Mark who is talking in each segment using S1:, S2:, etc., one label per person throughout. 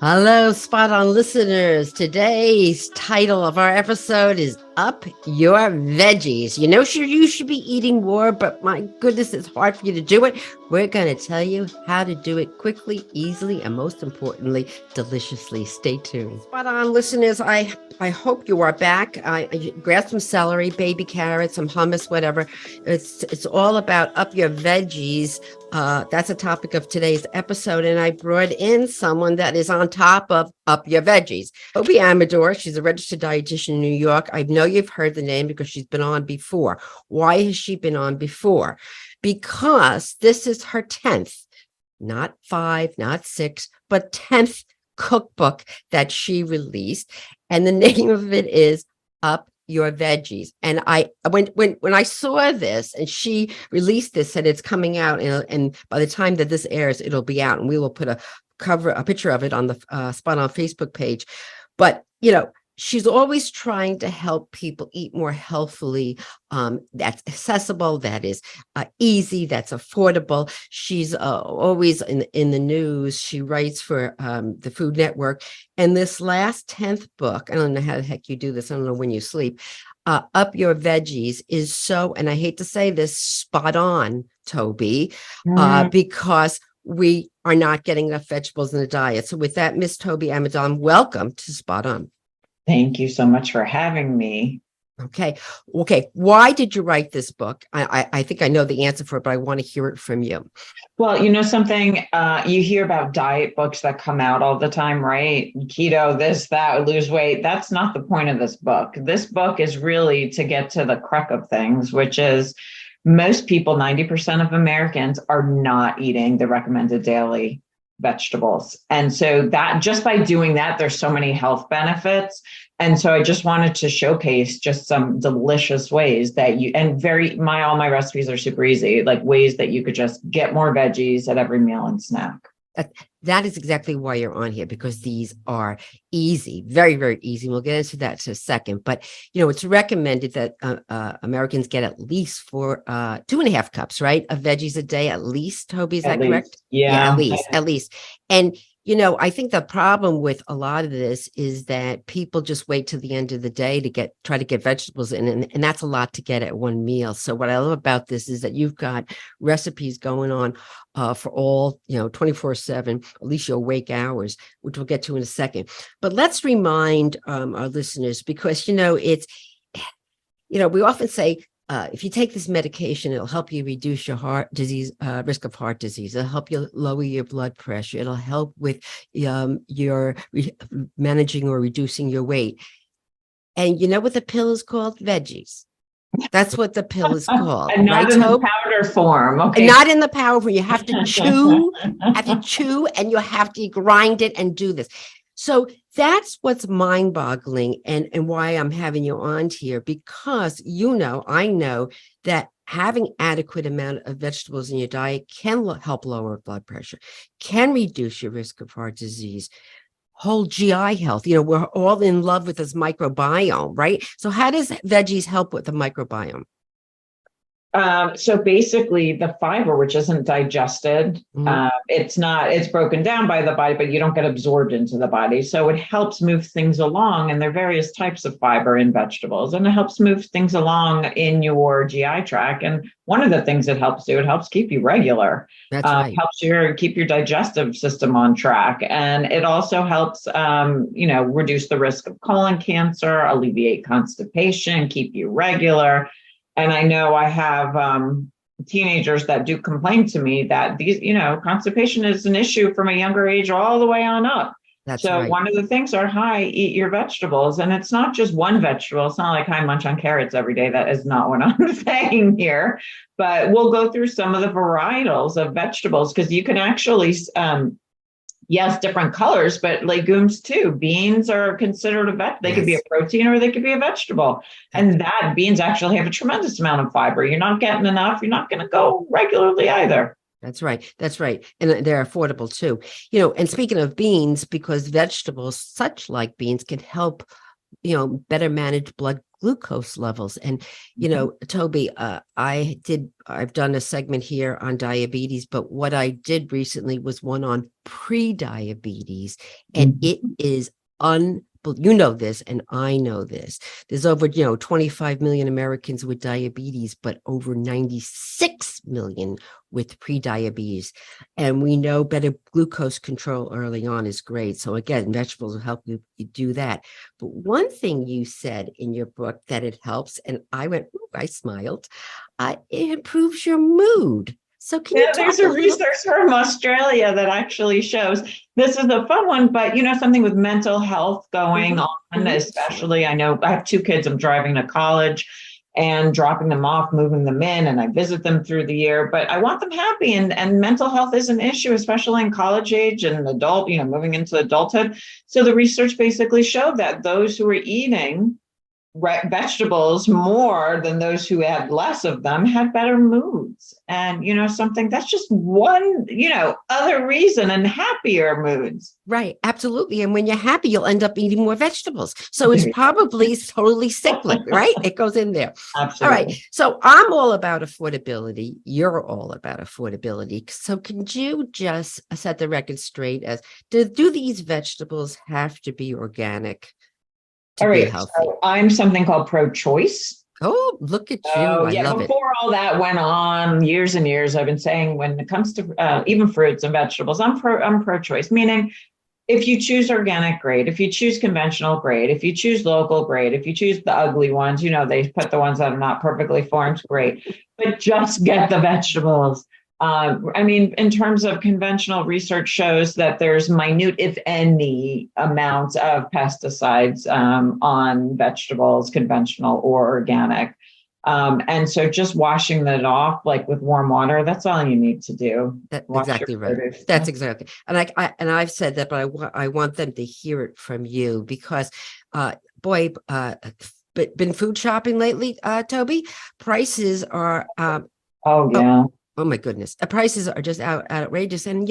S1: Hello, Spot On listeners. Today's title of our episode is Up Your Veggies. You should be eating more, but my goodness, it's hard for you to do it. We're going to tell you how to do it quickly, easily, and most importantly, deliciously. Stay tuned. Spot On listeners, I hope you are back. I grabbed some celery, baby carrots, some hummus, whatever. It's all about Up Your Veggies. That's a topic of today's episode, and I brought in someone that is on top of Up Your Veggies. Toby Amidor, she's a registered dietitian in New York. I know you've heard the name because she's been on before. Why has she been on before? Because this is her 10th, not 5, not 6, but 10th cookbook that she released, and the name of it is Up Your Veggies. And when I saw this and she released this, and it's coming out, and by the time that this airs, it'll be out, and we will put a picture of it on the Spot On Facebook page. But she's always trying to help people eat more healthfully. That's accessible, that is easy, that's affordable. She's always in the news. She writes for the Food Network. And this last 10th book, I don't know how the heck you do this, I don't know when you sleep, Up Your Veggies is so, and I hate to say this, spot on, Toby, because we are not getting enough vegetables in the diet. So with that, Miss Toby Amidor, welcome to Spot On.
S2: Thank you so much for having me.
S1: Okay. Why did you write this book? I think I know the answer for it, but I want to hear it from you.
S2: Well, something, you hear about diet books that come out all the time, right? Keto, this, that, lose weight. That's not the point of this book. This book is really to get to the crux of things, which is most people, 90% of Americans, are not eating the recommended daily vegetables. And so that just by doing that, there's so many health benefits. And so I just wanted to showcase just some delicious ways that all my recipes are super easy, like ways that you could just get more veggies at every meal and snack.
S1: That is exactly why you're on here, because these are easy, very, very easy. We'll get into that in a second. But, it's recommended that Americans get at least 2.5 cups, right, of veggies a day, at least. Toby, is that correct?
S2: Yeah,
S1: at least. And, I think the problem with a lot of this is that people just wait till the end of the day to try to get vegetables in, and that's a lot to get at one meal. So what I love about this is that you've got recipes going on for all, 24/7, at least your awake hours, which we'll get to in a second. But let's remind our listeners, because, it's, we often say, if you take this medication, it'll help you reduce your heart disease, risk of heart disease. It'll help you lower your blood pressure. It'll help with your managing or reducing your weight. And you know what the pill is called? Veggies. That's what the pill is called.
S2: And not in the powder form. Okay.
S1: Not in the powder form. You have to chew, and you have to grind it and do this. So that's what's mind-boggling, and why I'm having you on here, because I know that having adequate amount of vegetables in your diet can help lower blood pressure, can reduce your risk of heart disease, whole GI health. We're all in love with this microbiome, right? So how does veggies help with the microbiome?
S2: So basically the fiber, which isn't digested, it's broken down by the body, but you don't get absorbed into the body. So it helps move things along. And there are various types of fiber in vegetables, and it helps move things along in your GI tract. And one of the things it helps do, it helps keep you regular.
S1: That's right.
S2: Helps keep your digestive system on track. And it also helps, reduce the risk of colon cancer, alleviate constipation, keep you regular. And I know I have teenagers that do complain to me that these, constipation is an issue from a younger age all the way on up.
S1: That's right.
S2: One of the things are, eat your vegetables. And it's not just one vegetable. It's not like I munch on carrots every day. That is not what I'm saying here. But we'll go through some of the varietals of vegetables, because you can actually yes, different colors, but legumes too. Beans are considered a They could be a protein or they could be a vegetable. And that beans actually have a tremendous amount of fiber. You're not getting enough. You're not going to go regularly either.
S1: That's right. And they're affordable too. And speaking of beans, because vegetables, such like beans, can help, better manage blood glucose levels. And, you know, Toby, I've done a segment here on diabetes, but what I did recently was one on pre-diabetes, and it is you know this, and I know this. There's over, 25 million Americans with diabetes, but over 96 million with pre-diabetes. And we know better glucose control early on is great. So again, vegetables will help you do that. But one thing you said in your book that it helps, and I went, ooh, I smiled, it improves your mood. So can you talk
S2: there's a research from Australia that actually shows this is a fun one, but something with mental health going on, especially I know I have 2 kids. I'm driving to college and dropping them off, moving them in, and I visit them through the year, but I want them happy, and mental health is an issue, especially in college age and adult, moving into adulthood. So the research basically showed that those who were eating vegetables more than those who had less of them had better moods. And something that's just one other reason, and happier moods.
S1: Right, absolutely. And when you're happy, you'll end up eating more vegetables. So it's probably totally cyclic, right? It goes in there.
S2: Absolutely.
S1: All right, so I'm all about affordability, you're all about affordability. So can you just set the record straight as do these vegetables have to be organic to be healthy?
S2: So I'm something called pro-choice.
S1: Oh, look at you. I love it.
S2: Before all that went on, years and years, I've been saying when it comes to even fruits and vegetables, I'm pro-choice, meaning if you choose organic, great. If you choose conventional, great. If you choose local, great. If you choose the ugly ones, they put the ones that are not perfectly formed, great. But just get the vegetables. In terms of conventional research shows that there's minute, if any, amounts of pesticides on vegetables, conventional or organic. And so just washing that off, like with warm water, that's all you need to do.
S1: That's exactly right. That's exactly. And I've said that, but I want them to hear it from you because, been food shopping lately, Toby. Prices are, oh my goodness. The prices are just outrageous. And,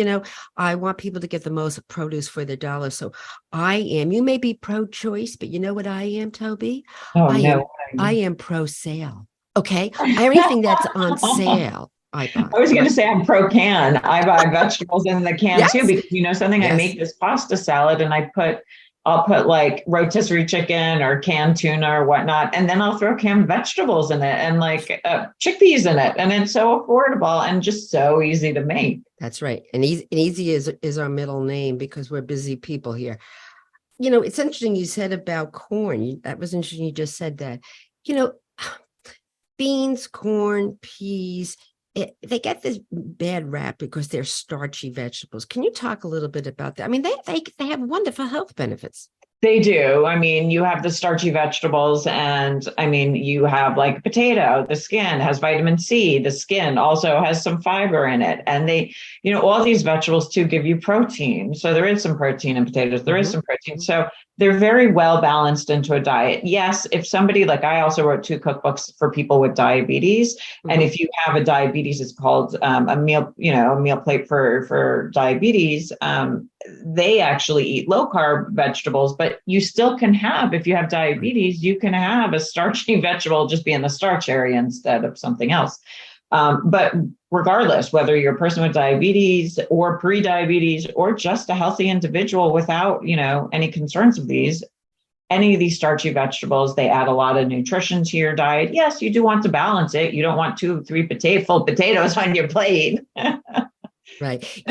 S1: I want people to get the most produce for their dollar. So you may be pro-choice, but you know what I am, Toby? I am pro-sale. Okay. Everything that's on sale, I buy.
S2: I was going to say I'm pro-can. I buy vegetables in the can too, because something, I make this pasta salad and I'll put like rotisserie chicken or canned tuna or whatnot. And then I'll throw canned vegetables in it and chickpeas in it. And it's so affordable and just so easy to make.
S1: That's right. And easy is our middle name because we're busy people here. It's interesting you said about corn. That was interesting. You just said that, beans, corn, peas, they get this bad rap because they're starchy vegetables. Can you talk a little bit about that? I mean, they have wonderful health benefits.
S2: They do. You have the starchy vegetables and you have like potato, the skin has vitamin C, the skin also has some fiber in it. And they, all these vegetables too give you protein. So there is some protein in potatoes. There is some protein. So they're very well balanced into a diet. Yes, if somebody, like I also wrote 2 cookbooks for people with diabetes. And if you have a diabetes, it's called a meal plate for diabetes. They actually eat low carb vegetables, but you still can have, if you have diabetes, you can have a starchy vegetable just be in the starch area instead of something else. But regardless, whether you're a person with diabetes or pre-diabetes or just a healthy individual without, any concerns of any of these starchy vegetables, they add a lot of nutrition to your diet. Yes, you do want to balance it. You don't want 2, 3 full potatoes on your plate.
S1: Right.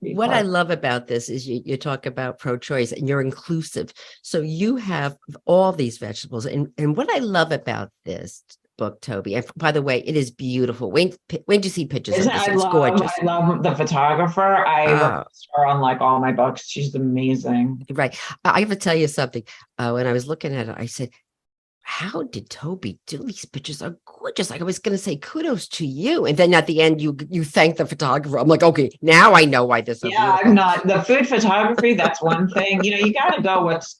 S1: What I love about this is you talk about pro-choice and you're inclusive. So you have all these vegetables. And what I love about this book, Toby, and by the way, it is beautiful. When you see pictures of this, it's gorgeous.
S2: I love the photographer. I work with her on like all my books. She's amazing.
S1: Right. I have to tell you something. When I was looking at it, I said, how did Toby do? These pictures are gorgeous. Like I was going to say, kudos to you. And then at the end, you thank the photographer. I'm like, okay, now I know why this is.
S2: Yeah, I'm not the food photography. That's one thing. You got to go it's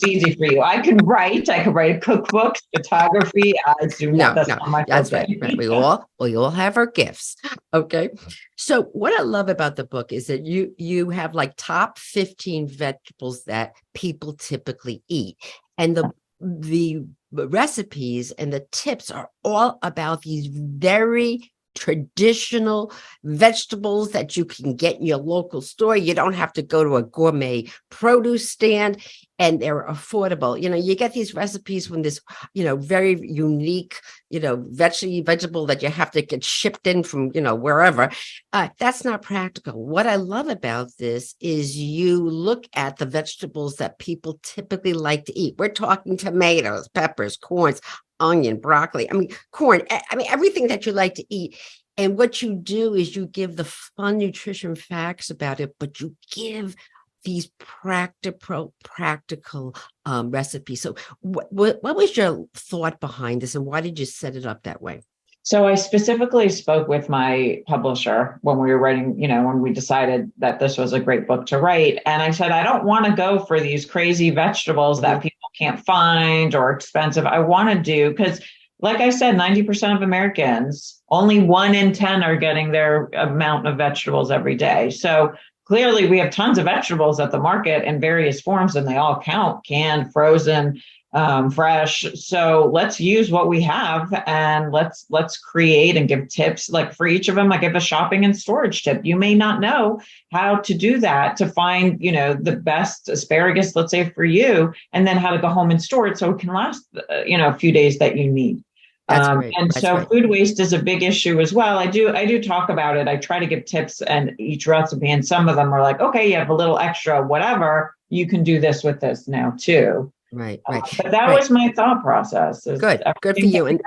S2: easy for you. I could write a cookbook. Photography, I do not. That's not my
S1: that's right. We all have our gifts. Okay. So what I love about the book is that you have like top 15 vegetables that people typically eat, and the recipes and the tips are all about these very traditional vegetables that you can get in your local store. You don't have to go to a gourmet produce stand, and they're affordable. You get these recipes when this, very unique, vegetable that you have to get shipped in from, wherever. That's not practical. What I love about this is you look at the vegetables that people typically like to eat. We're talking tomatoes, peppers, corns, onion, broccoli, corn, everything that you like to eat. And what you do is you give the fun nutrition facts about it, but you give these practical recipes. So what was your thought behind this, and why did you set it up that way?
S2: So I specifically spoke with my publisher when we were writing, when we decided that this was a great book to write. And I said, I don't want to go for these crazy vegetables that people can't find or expensive. I want to do, because like I said, 90% of Americans, only 1 in 10 are getting their amount of vegetables every day. So clearly we have tons of vegetables at the market in various forms, and they all count: canned, frozen, fresh. So let's use what we have, and let's create and give tips. Like for each of them, I give a shopping and storage tip. You may not know how to do that to find, the best asparagus, let's say for you, and then how to go home and store it so it can last, a few days that you need.
S1: That's great.
S2: And
S1: That's
S2: so
S1: right.
S2: Food waste is a big issue as well. I do talk about it. I try to give tips and each recipe, and some of them are like, okay, you have a little extra, whatever, you can do this with this now too.
S1: Right.
S2: But that was my thought process.
S1: Good for you. And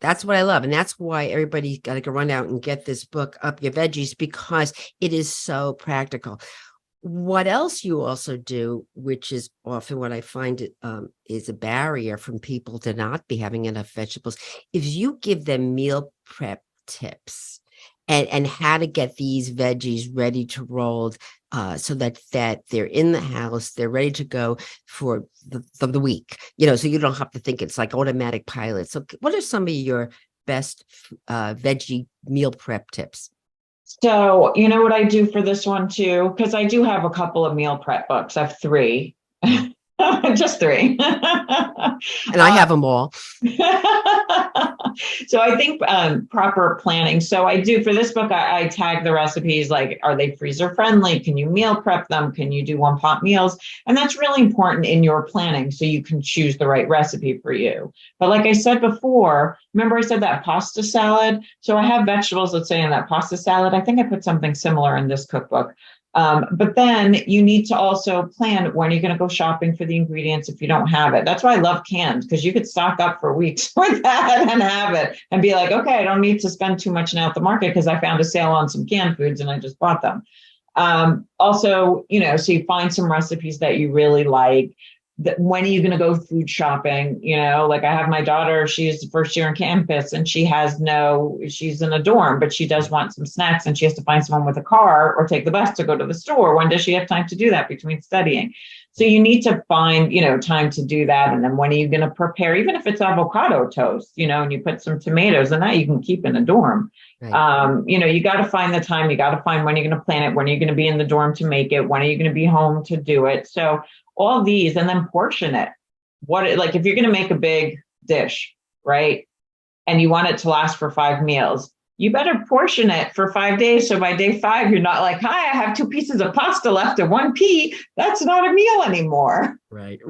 S1: that's what I love. And that's why everybody's got to go run out and get this book, Up Your Veggies, because it is so practical. What else you also do, which is often what I find is a barrier from people to not be having enough vegetables, is you give them meal prep tips and how to get these veggies ready to roll, so that they're in the house, they're ready to go for the week, so you don't have to think it's like automatic pilot. So what are some of your best veggie meal prep tips?
S2: So, you know what I do for this one too? Because I do have a couple of meal prep books. I have 3. Just 3.
S1: And I have them all.
S2: So I think proper planning. So I do for this book, I tag the recipes like, are they freezer friendly? Can you meal prep them? Can you do one pot meals? And that's really important in your planning so you can choose the right recipe for you. But like I said before, remember I said that pasta salad? So I have vegetables, let's say, in that pasta salad. I think I put something similar in this cookbook. But then you need to also plan when you're going to go shopping for the ingredients if you don't have it. That's why I love canned, because you could stock up for weeks for that and have it and be like, okay, I don't need to spend too much now at the market because I found a sale on some canned foods and I just bought them. Also, so you find some recipes that you really like. When are you going to go food shopping? Like I have my daughter, she's the first year on campus and she's in a dorm, but she does want some snacks and she has to find someone with a car or take the bus to go to the store. When does she have time to do that between studying? So you need to find, time to do that. And then when are you going to prepare, even if it's avocado toast, and you put some tomatoes, and that you can keep in a dorm. Right. You got to find the time, you got to find when you're going to plan it, when are you going to be in the dorm to make it, when are you going to be home to do it. So all these, and then portion it. Like if you're going to make a big dish, right? And you want it to last for 5 meals, you better portion it for 5 days. So by day 5, you're not like, hi, I have 2 pieces of pasta left and 1 pea. That's not a meal anymore.
S1: Right.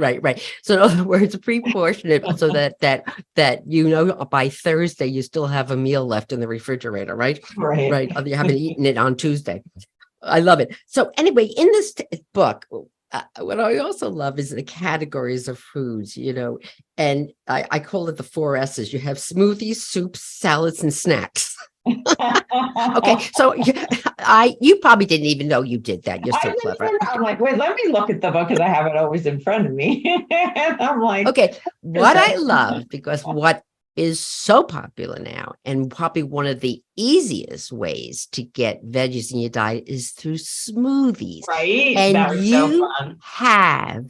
S1: So in other words, pre-portion it so that by Thursday, you still have a meal left in the refrigerator, right? Right. You haven't eaten it on Tuesday. I love it. So anyway, in this book, what I also love is the categories of foods, and I call it the 4 S's. You have smoothies, soups, salads, and snacks. Okay, so you probably didn't even know you did that. You're so clever.
S2: I'm like, wait, let me look at the book because I have it always in front of me. And I'm like,
S1: okay, what I love, because what is so popular now, and probably one of the easiest ways to get veggies in your diet, is through smoothies.
S2: Right.
S1: And you have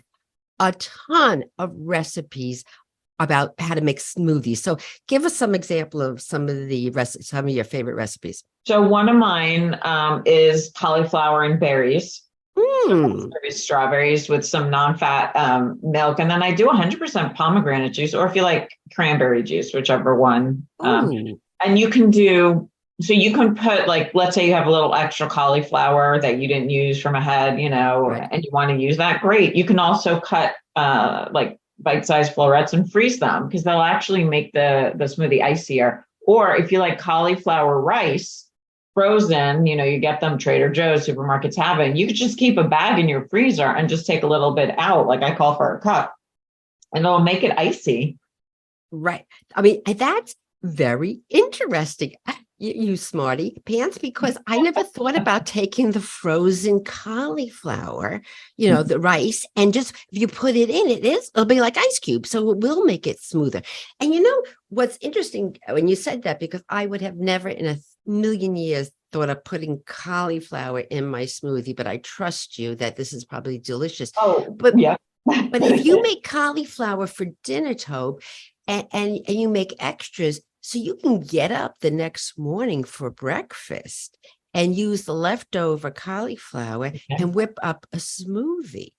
S1: a ton of recipes about how to make smoothies. So give us some example of some of your favorite recipes.
S2: So one of mine is cauliflower and berries.
S1: Hmm.
S2: Strawberries with some non-fat milk, and then I do 100% pomegranate juice, or if you like cranberry juice, whichever one.
S1: Ooh.
S2: And you can do so. You can put, like, let's say you have a little extra cauliflower that you didn't use from ahead,
S1: Right.
S2: and you want to use that. Great. You can also cut like bite-sized florets and freeze them, because they'll actually make the smoothie icier. Or if you like cauliflower rice frozen, you get them Trader Joe's, supermarkets have it. You could just keep a bag in your freezer and just take a little bit out, like I call for a cup, and it'll make it icy.
S1: Right. I mean, that's very interesting. You smarty pants, because I never thought about taking the frozen cauliflower, the rice, and just if you put it in, it'll be like ice cubes. So it will make it smoother. And what's interesting when you said that, because I would have never in a million years thought of putting cauliflower in my smoothie, but I trust you that this is probably delicious.
S2: Oh,
S1: But
S2: yeah.
S1: but if you make cauliflower for dinner, Tobe, and you make extras, so you can get up the next morning for breakfast and use the leftover cauliflower and whip up a smoothie.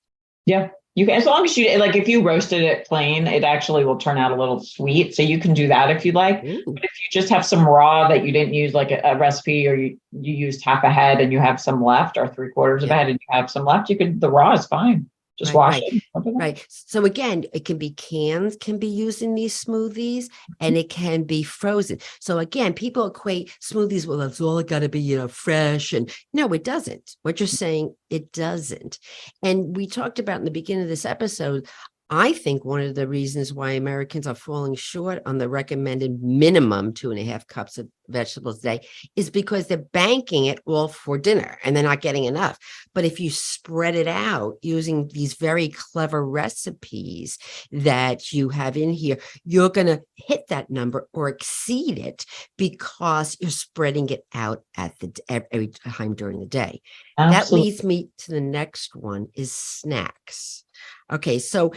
S2: Yeah, you can, as long as you like, if you roasted it plain, it actually will turn out a little sweet. So you can do that if you like.
S1: Ooh,
S2: But if you just have some raw that you didn't use, like a recipe, or you used half a head and you have some left, or three-quarters of a
S1: yeah.
S2: head and you have some left, the raw is fine. Just wash it.
S1: Right. So again, it can be cans can be used in these smoothies, and it can be frozen. So again, people equate smoothies, well, it's all got to be, fresh. And no, it doesn't. What you're saying, it doesn't. And we talked about in the beginning of this episode, I think one of the reasons why Americans are falling short on the recommended minimum 2.5 cups of vegetables a day is because they're banking it all for dinner and they're not getting enough. But if you spread it out using these very clever recipes that you have in here, you're going to hit that number or exceed it, because you're spreading it out every time during the day. That
S2: Absolutely.
S1: leads me to the next one, is snacks. Okay, so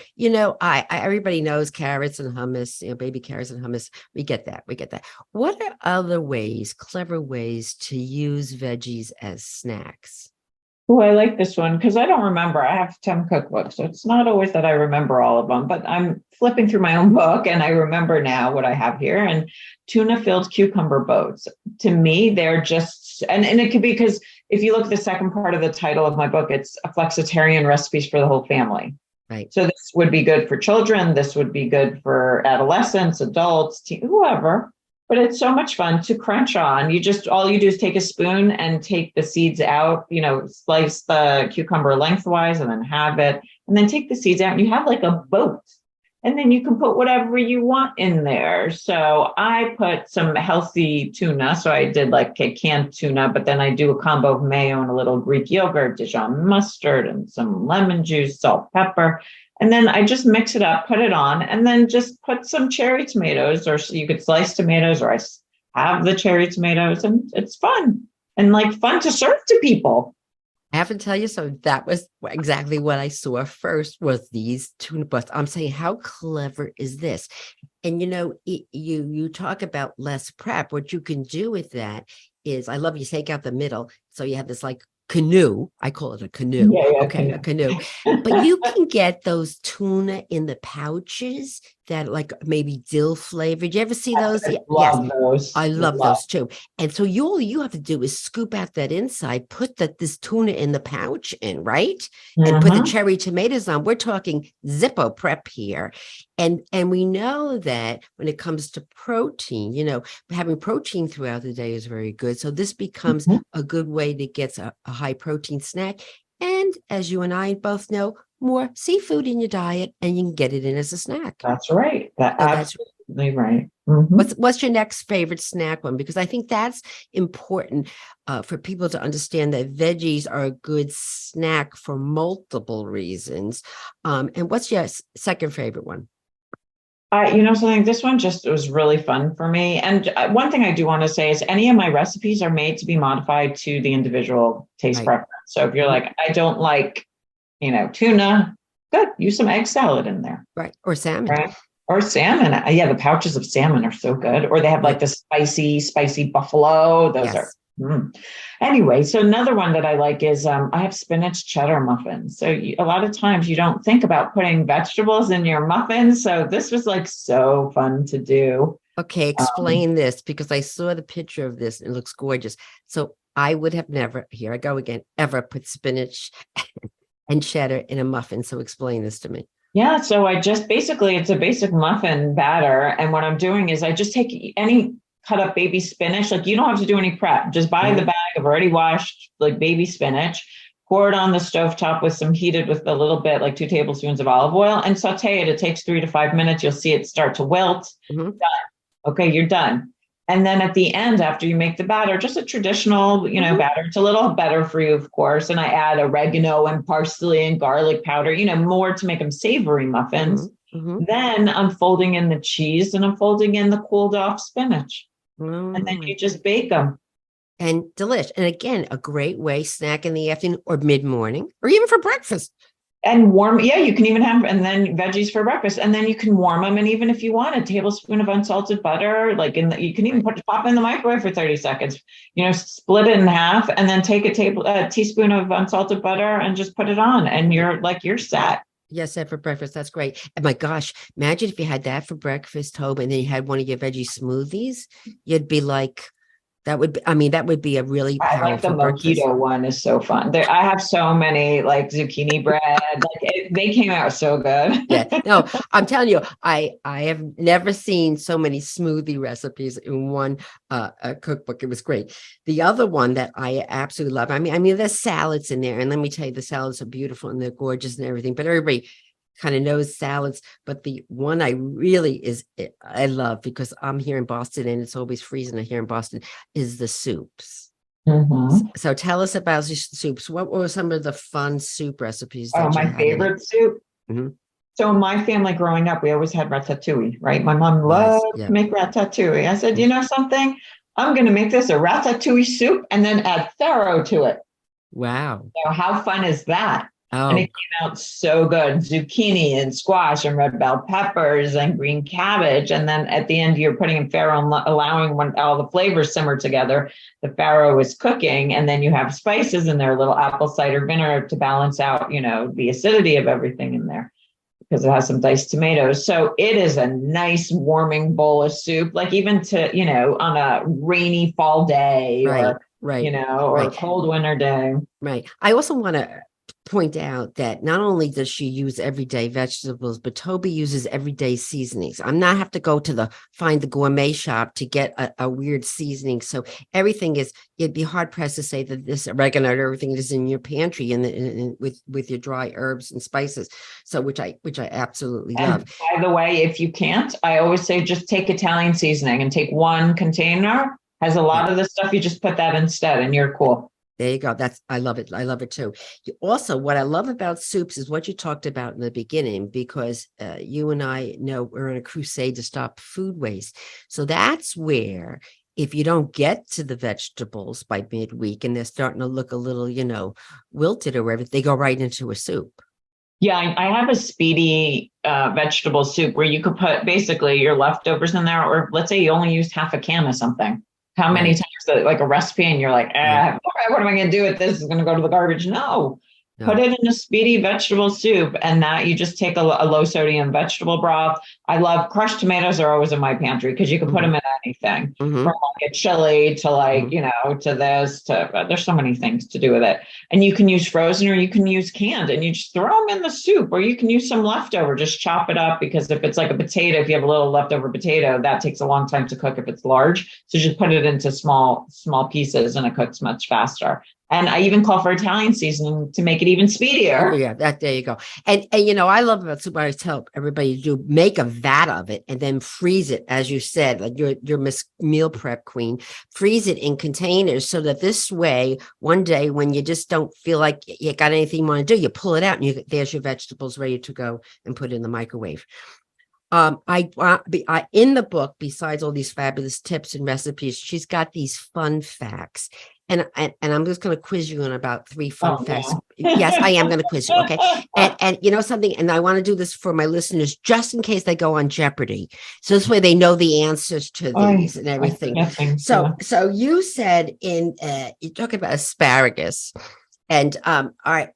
S1: I everybody knows carrots and hummus, baby carrots and hummus. We get that. What are other ways, clever ways to use veggies as snacks?
S2: Oh, I like this one because I don't remember. I have 10 cookbooks, so it's not always that I remember all of them, but I'm flipping through my own book and I remember now what I have here. And tuna-filled cucumber boats. To me, they're just, and it could be because if you look at the second part of the title of my book, it's a flexitarian recipes for the whole family.
S1: Right.
S2: So this would be good for children. This would be good for adolescents, adults, whoever. But it's so much fun to crunch on. All you do is take a spoon and take the seeds out, slice the cucumber lengthwise and then have it, and then take the seeds out and you have like a boat. And then you can put whatever you want in there. So I put some healthy tuna. So I did like a canned tuna, but then I do a combo of mayo and a little Greek yogurt, Dijon mustard, and some lemon juice, salt, pepper. And then I just mix it up, put it on, and then just put some cherry tomatoes, or you could slice tomatoes, or I have the cherry tomatoes, and it's fun and like fun to serve to people.
S1: I have to tell you, so that was exactly what I saw first, was these tuna butts. I'm saying, how clever is this? And you talk about less prep. What you can do with that is, I love you take out the middle, so you have this like canoe. I call it a canoe.
S2: Yeah,
S1: Okay, a canoe. But you can get those tuna in the pouches that like maybe dill flavored. You ever see those?
S2: I
S1: Yes.
S2: love those.
S1: I love those too. And so all you have to do is scoop out that inside, put this tuna in the pouch right? And put the cherry tomatoes on. We're talking Zippo prep here. And we know that when it comes to protein, having protein throughout the day is very good. So this becomes a good way to get a high protein snack. And as you and I both know, more seafood in your diet, and you can get it in as a snack.
S2: That's right. That's absolutely right.
S1: What's your next favorite snack one? Because I think that's important for people to understand that veggies are a good snack for multiple reasons. And what's your second favorite one?
S2: Something, this one just was really fun for me. And one thing I do want to say is any of my recipes are made to be modified to the individual taste preference. So if you're like, I don't like, tuna, good, use some egg salad in there.
S1: Right. Or salmon.
S2: Right. Or salmon. Yeah, the pouches of salmon are so good. Or they have like the spicy buffalo. Those are Mm. Anyway, so another one that I like is I have spinach cheddar muffins. So a lot of times you don't think about putting vegetables in your muffins. So this was like so fun to do.
S1: Okay, explain this because I saw the picture of this and it looks gorgeous. So I would have never, here I go again, ever put spinach and cheddar in a muffin. So explain this to me.
S2: Yeah, so I just basically it's a basic muffin batter. And what I'm doing is I just take any cut up baby spinach, like you don't have to do any prep. Just buy the bag of already washed like baby spinach, pour it on the stovetop with some heated with a little bit, like 2 tablespoons of olive oil, and saute it. It takes 3 to 5 minutes. You'll see it start to wilt.
S1: Mhm.
S2: Okay, you're done. And then at the end, after you make the batter, just a traditional, batter. It's a little better for you, of course. And I add oregano and parsley and garlic powder, more to make them savory muffins. Then I'm folding in the cheese and I'm folding in the cooled off spinach. And then you just bake them.
S1: And delish. And again, a great way snack in the afternoon or mid-morning or even for breakfast.
S2: And warm, yeah, you can even have, and then veggies for breakfast, and then you can warm them. And even if you want a tablespoon of unsalted butter, like you can even pop in the microwave for 30 seconds, split it in half and then take a teaspoon of unsalted butter and just put it on and you're set.
S1: Yes, that for breakfast. That's great. And my gosh, imagine if you had that for breakfast, Toby, and then you had one of your veggie smoothies, you'd be like, that would be a really powerful
S2: I like the
S1: breakfast.
S2: mojito one is so fun. I have so many like zucchini bread. They came out so good.
S1: Yeah, no, I'm telling you, I have never seen so many smoothie recipes in one cookbook. It was great. The other one that I absolutely love. I mean, there's salads in there, and let me tell you, the salads are beautiful and they're gorgeous and everything. But everybody kind of knows salads, but the one I love because I'm here in Boston and it's always freezing here in Boston is the soups. So tell us about the soups. What were some of the fun soup recipes that
S2: my favorite soup? So in my family growing up, we always had ratatouille, right? My mom loved to make ratatouille. I said, you know something? I'm going to make this a ratatouille soup and then add farro to it.
S1: Wow.
S2: So how fun is that?
S1: Oh.
S2: And it came out so good. Zucchini and squash and red bell peppers and green cabbage. And then at the end, you're putting in farro and allowing when all the flavors simmer together. The farro is cooking. And then you have spices in there, a little apple cider vinegar to balance out, the acidity of everything in there because it has some diced tomatoes. So it is a nice warming bowl of soup, like even to, on a rainy fall day or a cold winter day.
S1: Right. I also want to point out that not only does she use everyday vegetables, but Toby uses everyday seasonings. I'm not have to find the gourmet shop to get a weird seasoning. So everything it'd be hard pressed to say that this oregano or everything is in your pantry and with your dry herbs and spices. So which I absolutely love.
S2: By the way, if you can't, I always say just take Italian seasoning and take one container. Has a lot of the stuff. You just put that instead, and you're cool.
S1: There you go. I love it. I love it too. Also, what I love about soups is what you talked about in the beginning, because you and I know we're on a crusade to stop food waste. So that's where, if you don't get to the vegetables by midweek and they're starting to look a little, wilted or whatever, they go right into a soup.
S2: Yeah, I have a speedy vegetable soup where you could put basically your leftovers in there, or let's say you only used half a can of something. How many times, like a recipe, and you're like, what am I going to do with this? It's going to go to the garbage. No. Put it in a speedy vegetable soup, and that you just take a low sodium vegetable broth. I love crushed tomatoes are always in my pantry because you can put them in anything from like a chili to to this, there's so many things to do with it. And you can use frozen or you can use canned, and you just throw them in the soup, or you can use some leftover, just chop it up, because if it's like a potato, if you have a little leftover potato, that takes a long time to cook if it's large. So just put it into small pieces and it cooks much faster. And I even call for Italian seasoning to make it even speedier.
S1: Oh, yeah, there you go. And I love about soup. I tell everybody to make a vat of it and then freeze it, as you said, like your Miss Meal Prep Queen. Freeze it in containers so that this way, one day when you just don't feel like you got anything you want to do, you pull it out and there's your vegetables ready to go and put it in the microwave. I in the book, besides all these fabulous tips and recipes, she's got these fun facts. and I'm just going to quiz you on about 3 fun
S2: Oh,
S1: facts.
S2: no.
S1: Yes, I am going to quiz you. Okay. And you know something, and I want to do this for my listeners just in case they go on Jeopardy. So this way they know the answers to these and
S2: I
S1: everything.
S2: forget things,
S1: So you said you talk about asparagus and all right,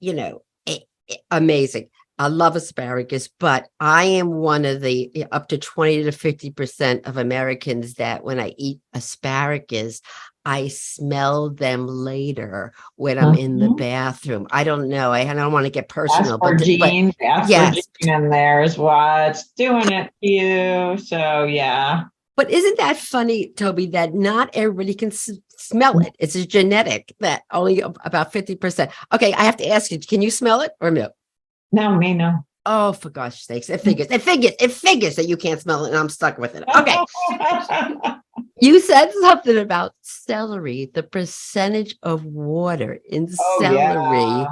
S1: amazing. I love asparagus, but I am one of the up to 20 to 50% of Americans that when I eat asparagus, I smell them later when I'm in the
S2: Mhm.
S1: bathroom. I don't know. I don't want to get personal, but
S2: Aspargine,
S1: yes.
S2: in there is what's doing it to you. So yeah.
S1: But isn't that funny, Toby, that not everybody can smell it? It's a genetic that only about 50%. Okay, I have to ask you, can you smell it or no?
S2: No, me no.
S1: Oh, for gosh sakes. It figures that you can't smell it and I'm stuck with it. Okay. You said something about celery. The percentage of water in
S2: Oh yeah.
S1: celery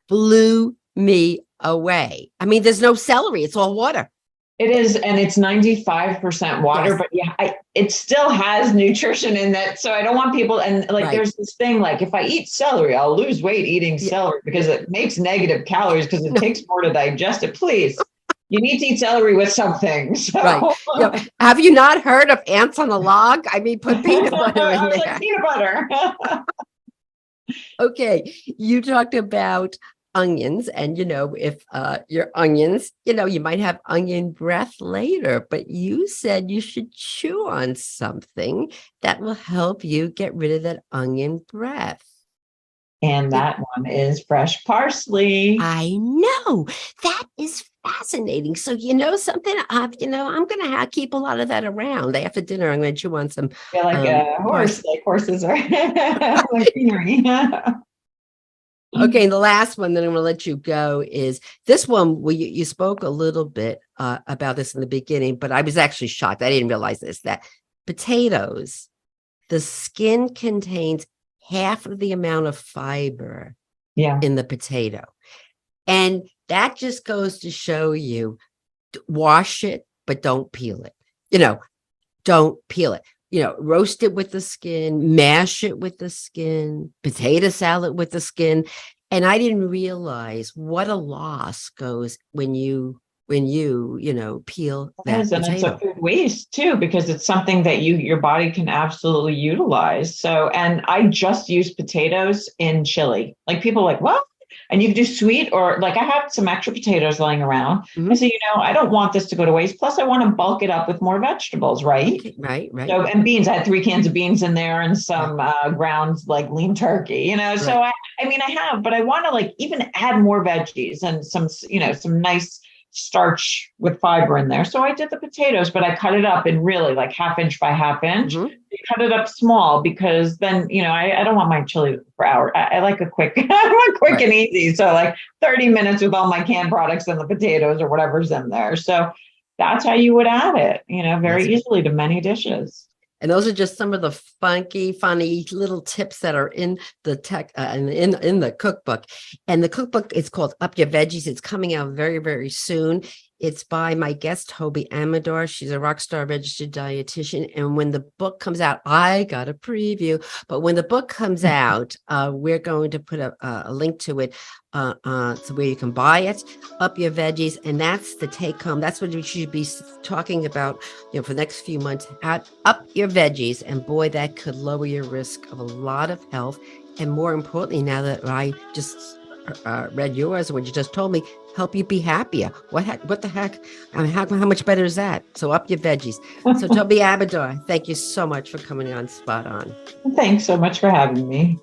S1: blew me away. I mean, there's no celery. It's all water.
S2: It is, and it's 95% water,
S1: Yes.
S2: but yeah, it still has nutrition in that. So I don't want people, and like,
S1: Right.
S2: there's this thing, like if I eat celery, I'll lose weight eating
S1: Yeah.
S2: celery because it makes negative calories because it takes more to digest it. Please, you need to eat celery with something. So.
S1: Right. Have you not heard of ants on a log? I mean, put peanut butter in there.
S2: Like peanut butter.
S1: Okay. You talked about onions, and if your onions, you might have onion breath later, but you said you should chew on something that will help you get rid of that onion breath.
S2: And that one is fresh parsley.
S1: I know. That is fascinating. So something, I'm gonna keep a lot of that around. After dinner, I'm gonna chew on some.
S2: You're like a horse, like horses are machinery.
S1: Okay, and the last one that I'm going to let you go is this one. Well, you spoke a little bit about this in the beginning, but I was actually shocked. I didn't realize this, that potatoes, the skin contains half of the amount of fiber in the potato. And that just goes to show you, wash it, but don't peel it. Don't peel it. Roast it with the skin, mash it with the skin, potato salad with the skin. And I didn't realize what a loss goes when you peel that
S2: And it's a food waste too, because it's something that your body can absolutely utilize. So, and I just use potatoes in chili. Like people are like, what? And you can do sweet, or like I have some extra potatoes laying around. Mm-hmm. I say, I don't want this to go to waste. Plus I want to bulk it up with more vegetables, right?
S1: Right.
S2: So, and beans, I had 3 cans of beans in there and some ground like lean turkey,
S1: Right.
S2: So I have, but I want to like even add more veggies and some nice starch with fiber in there. So I did the potatoes, but I cut it up in really like 1/2 inch by 1/2 inch. Mm-hmm. You cut it up small because then, I don't want my chili for hours. I like a quick, right. And easy. So like 30 minutes with all my canned products and the potatoes or whatever's in there. So that's how you would add it, very easily to many dishes.
S1: And those are just some of the funny little tips that are in the in the cookbook. And the cookbook is called Up Your Veggies. It's coming out very, very soon. It's by my guest, Toby Amidor. She's a rock star registered dietitian. And when the book comes out, I got a preview. But when the book comes out, we're going to put a link to it so where you can buy it, Up Your Veggies. And that's the take home. That's what we should be talking about, for the next few months. Up Your Veggies. And boy, that could lower your risk of a lot of health. And more importantly, now that I just read yours, what you just told me, help you be happier. What the heck? I mean, how much better is that? So Up Your Veggies. So Toby Amidor, thank you so much for coming on Spot On.
S2: Thanks so much for having me.